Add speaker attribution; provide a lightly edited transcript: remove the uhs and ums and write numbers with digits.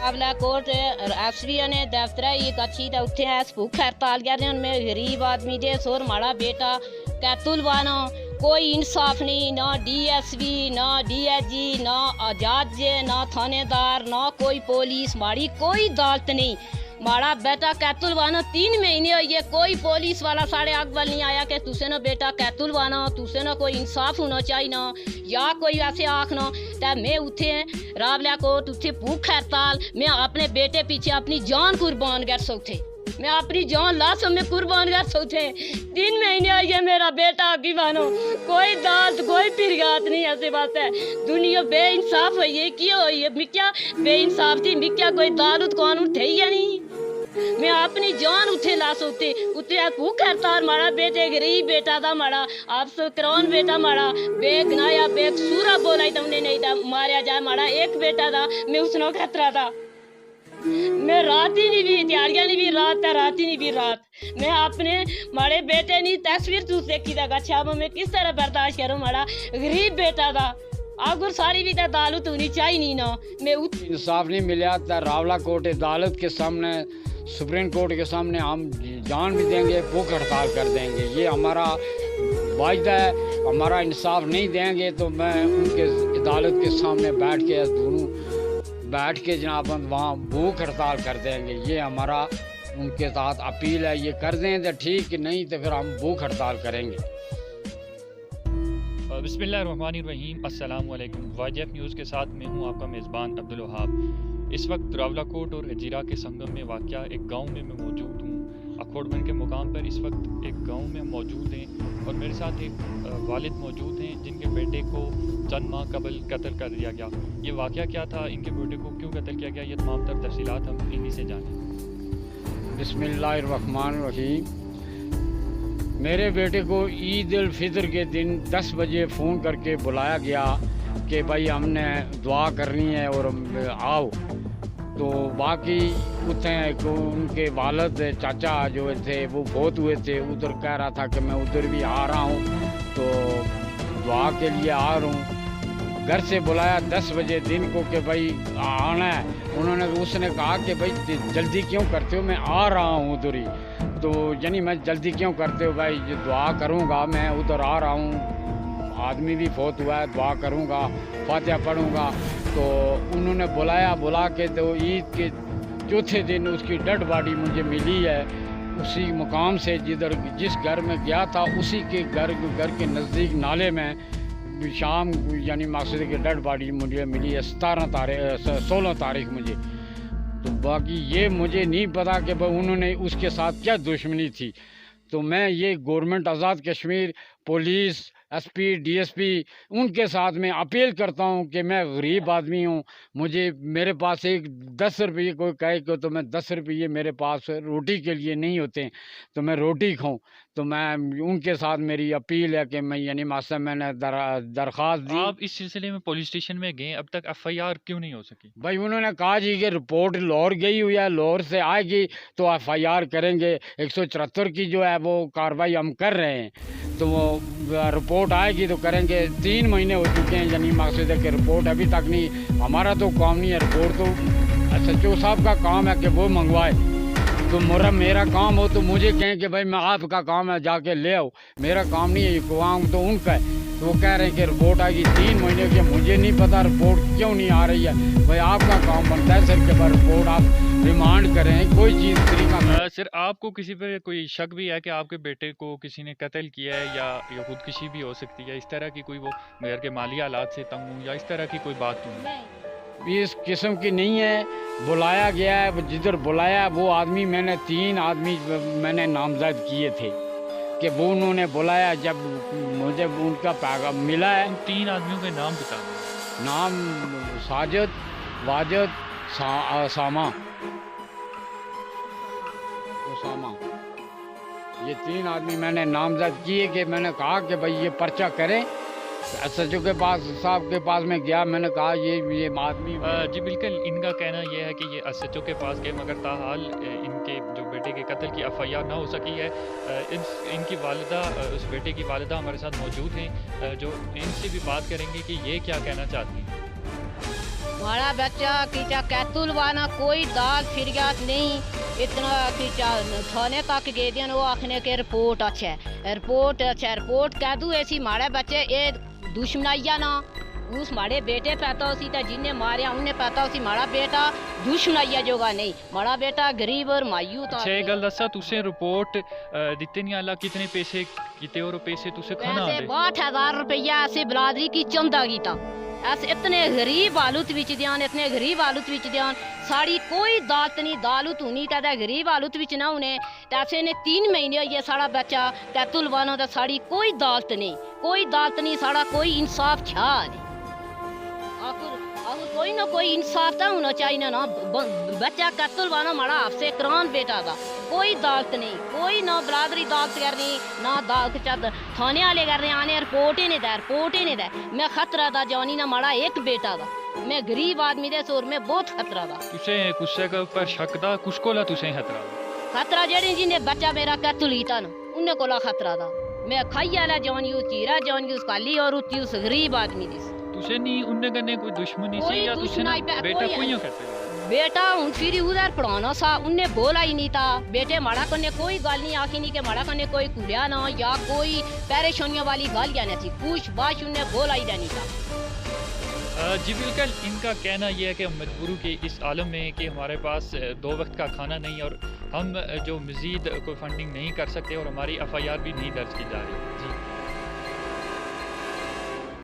Speaker 1: Rawla coat SP ने दफ्तर एक अच्छी तो उत्थे है भूख हड़ताल कर रहे में गरीब आदमी दे सोर माड़ा बेटा कैतुल वाना कोई इंसाफ नहीं, ना डीएसपी ना डीएसजी ना जज ना थानेदार ना कोई पुलिस माड़ी कोई अदालत नहीं। माड़ा बेटा कैतुल वाना 3 महीने हो गए कोई पुलिस वाला साढ़े अग वाल नहीं आया कि तुसे ना बेटा कैतुल वाना तुसे ना कोई इंसाफ होना चाहिए ना या कोई ऐसे आखना। तो मैं उठे रावला कोट उठे भूख हड़ताल मैं अपने बेटे पीछे अपनी जान कुर्बान कर सकते मैं अपनी जान लाश में कुर्बान कर सकते 3 महीने हो गए मेरा बेटा अभी मानो कोई दांत कोई पिरगात नहीं ऐसे बात है दुनिया बेइंसाफ हुई है क्यों हुई है मिक्या बेइंसाफ थी मिक्या कोई दारूद कानून थे या नहीं मैं अपनी जान उठे ला सकते उठे भूख हड़ताल मारा बेटे गरीब बेटा था मारा आपसे कौन बेटा मारा बेग ना या बेग सूरा बोला तुमने नहीं था मारा जाए मारा एक बेटा था मैं उसनो खतरा था मैं रात ही नहीं भी दिहाड़ियाँ नहीं भी रात ही नहीं भी रात मैं अपने मारे बेटे नहीं तस्वीर तू देखी था अच्छा मैं किस तरह बर्दाश्त करूँ मारा गरीब बेटा था अगर सारी भी अदालत होनी चाहिए नहीं ना मैं
Speaker 2: इंसाफ नहीं मिला तो रावला कोर्ट अदालत के सामने सुप्रीम कोर्ट के सामने हम जान भी देंगे भूख हड़ताल कर देंगे ये हमारा वायदा है। हमारा इंसाफ नहीं देंगे तो मैं उनके अदालत के सामने बैठ के दोनों बैठ के जनाब वहाँ भूख हड़ताल कर देंगे। ये हमारा उनके साथ अपील है ये कर दें तो ठीक नहीं तो फिर हम भूख हड़ताल करेंगे।
Speaker 3: बिस्मिल्लाहिर्रहमानिर्रहीम अस्सलाम वालेकुम। वाजीएफ न्यूज़ के साथ मैं हूँ आपका मेज़बान अब्दुल वहाब। इस वक्त रावला कोट और हजीरा के संगम में वाक़या एक गांव में मैं मौजूद हूँ। अखोड़बन के मुकाम पर इस वक्त एक गांव में मौजूद हैं और मेरे साथ एक वालिद मौजूद हैं जिनके बेटे को चंद माह कबल कत्ल कर दिया गया। ये वाक़या क्या था, इनके बेटे को क्यों कत्ल किया गया, ये तमाम तर तफसीलात हम इन्हीं से जानें।
Speaker 2: बिस्मिल्लाहिर्रहमानिर्रहीम। मेरे बेटे को ईद उल फितर के दिन 10 बजे फ़ोन करके बुलाया गया कि भाई हमने दुआ करनी है और आओ। तो बाकी उतने उनके वालिद चाचा जो थे वो बहुत हुए थे उधर कह रहा था कि मैं उधर भी आ रहा हूँ तो दुआ के लिए आ रहा हूँ। घर से बुलाया 10 बजे दिन को कि भाई आना है। उन्होंने उसने कहा कि भाई जल्दी क्यों करते हो मैं आ रहा हूँ उधर ही। तो यानी मैं जल्दी क्यों करते हो भाई दुआ करूँगा मैं उधर आ रहा हूँ आदमी भी फौत हुआ है दुआ करूँगा फातिहा पढ़ूँगा। तो उन्होंने बुला के तो ईद के चौथे दिन उसकी डेड बॉडी मुझे मिली है उसी मुकाम से जिस घर में गया था उसी के घर के नज़दीक नाले में शाम यानी मकसद की डेड बॉडी मुझे मिली है 16 तारीख मुझे। तो बाकी ये मुझे नहीं पता कि उन्होंने उसके साथ क्या दुश्मनी थी। तो मैं ये government Azad Kashmir police SP DSP उनके साथ में अपील करता हूँ कि मैं गरीब आदमी हूँ मुझे मेरे पास एक 10 रुपये कोई कहे कि तो मैं 10 रुपये मेरे पास रोटी के लिए नहीं होते तो मैं रोटी खाऊं। तो मैं उनके साथ मेरी अपील है कि मैं यानी मासा मैंने दरख्वास्त दी।
Speaker 3: आप इस सिलसिले में पुलिस स्टेशन में गए अब तक एफआईआर क्यों नहीं हो सकी?
Speaker 2: भाई उन्होंने कहा जी कि रिपोर्ट लाहौर गई हुई है लाहौर से आएगी तो एफआईआर करेंगे 174 की जो है वो कार्रवाई हम कर रहे हैं तो वो रिपोर्ट आएगी तो करेंगे। 3 महीने हो चुके हैं यानी मकसद है कि रिपोर्ट अभी तक नहीं। हमारा तो काम नहीं है रिपोर्ट तो SHO साहब का काम है कि वो मंगवाए। तो मेरा काम हो तो मुझे कहें कि भाई मैं आपका काम है जाके ले आओ मेरा काम नहीं है काम तो उनका है। तो वो कह रहे हैं कि रिपोर्ट आएगी 3 महीने की मुझे नहीं पता रिपोर्ट क्यों नहीं आ रही है। भाई आपका काम बनता है सर के बाद रिपोर्ट आप रिमांड करें कोई चीज़ तरीका।
Speaker 3: सर आपको किसी पर कोई शक भी है कि आपके बेटे को किसी ने कत्ल किया है या खुदकुशी भी हो सकती है इस तरह की कोई वो घर के माली हालात से तंग हूँ या इस तरह की कोई बात नहीं?
Speaker 2: इस किस्म की नहीं है। बुलाया गया है जिधर बुलाया वो आदमी मैंने 3 आदमी मैंने नामजद किए थे कि वो उन्होंने बुलाया जब मुझे उनका पैगाम मिला है।
Speaker 3: 3 आदमियों के नाम बता।
Speaker 2: नाम साजिद वाजिद सामा उसामा ये 3 आदमी मैंने नामजद किए कि मैंने कहा कि भाई ये पर्चा करें। SHO के पास साहब के पास में गया मैंने कहा ये आदमी
Speaker 3: जी बिल्कुल इनका कहना यह है कि ये SHO के पास गए मगर ताहाल इनके जो बेटे के कत्ल की एफआईआर ना हो सकी है। इनकी वालिदा उस बेटे की वालिदा हमारे साथ मौजूद हैं जो इनसे भी बात करेंगे कि ये क्या कहना चाहती हैं।
Speaker 1: हमारा बच्चा कीचा कैतुल वाना कोई दाल फिरियात नहीं इतना कीचा थाने तक गए दिन वो आखने के रिपोर्ट अच्छा है रिपोर्ट कह दूँ ऐसी हमारे बच्चे ये दुश्मनाइया ना उस हमारे बेटे पैदा उसी था जिन्हें मारिया उन्हें पैदा उसी हमारा बेटा दुश्मनाइया जोगा नहीं हमारा बेटा गरीब और मायूस था
Speaker 3: अच्छा गल दसा तुसें रिपोर्ट दित्ते नहीं आला कितने पैसे किते और पैसे तुसें खाना
Speaker 1: पैसे
Speaker 3: आंदे
Speaker 1: 62,000 रुपया ऐसे बिरादरी की चंदा कीता ऐसे इतने गरीब हालत विच दियान इतने गरीब हालत विच दियान साड़ी कोई दालत नहीं दालत होनी कहता गरीब हालत विच ना होने ऐसे ने 3 महीने होइए साड़ा बच्चा कैतुल वानो दा साड़ी कोई दालत नहीं साड़ा कोई इंसाफ छा नहीं आखिर कोई ना कोई इंसाफ तो होना चाहिए ना बच्चा कैतुल वाना हमारा आपसे करान बेटा था कोई दालत नहीं कोई ना बरादरी दालत करनी ना दालत थाने वाले करने आने रिपोर्ट ही नहीं दे मैं खतरा था जानी ना हमारा एक बेटा था मैं गरीब आदमी दे सोर में बहुत खतरा था
Speaker 3: तुसें कुसै के ऊपर शक दा कुस कोला तुसें
Speaker 1: खतरा जेह्ड़े जिन्हें बच्चा मेरा कैतुल कीता ना उन्हें कोला खतरा था मैं खाई आला जानी उस चीरा जानी उस काली और उस गरीब आदमी दी
Speaker 3: तुसें नहीं उनने कन्नै कोई दुश्मनी सी या तुसें बेटा कोई करते
Speaker 1: बेटा हूँ फिर उधर पढ़ाना सा उन्हें बोला ही नहीं था बेटे माड़ा कन्ने कोई गल नहीं आखी नहीं कि माड़ा कन्ने कोई कुलिया ना या कोई परेशानियों वाली गल या नहीं कुछ बात उन्हें बोला ही नहीं था
Speaker 3: जी बिल्कुल इनका कहना यह है कि हम मजबूरी के इस आलम में कि हमारे पास 2 वक्त का खाना नहीं और हम जो मज़ीद कोई फंडिंग नहीं कर सकते और हमारी FIR भी नहीं दर्ज की जा रही जी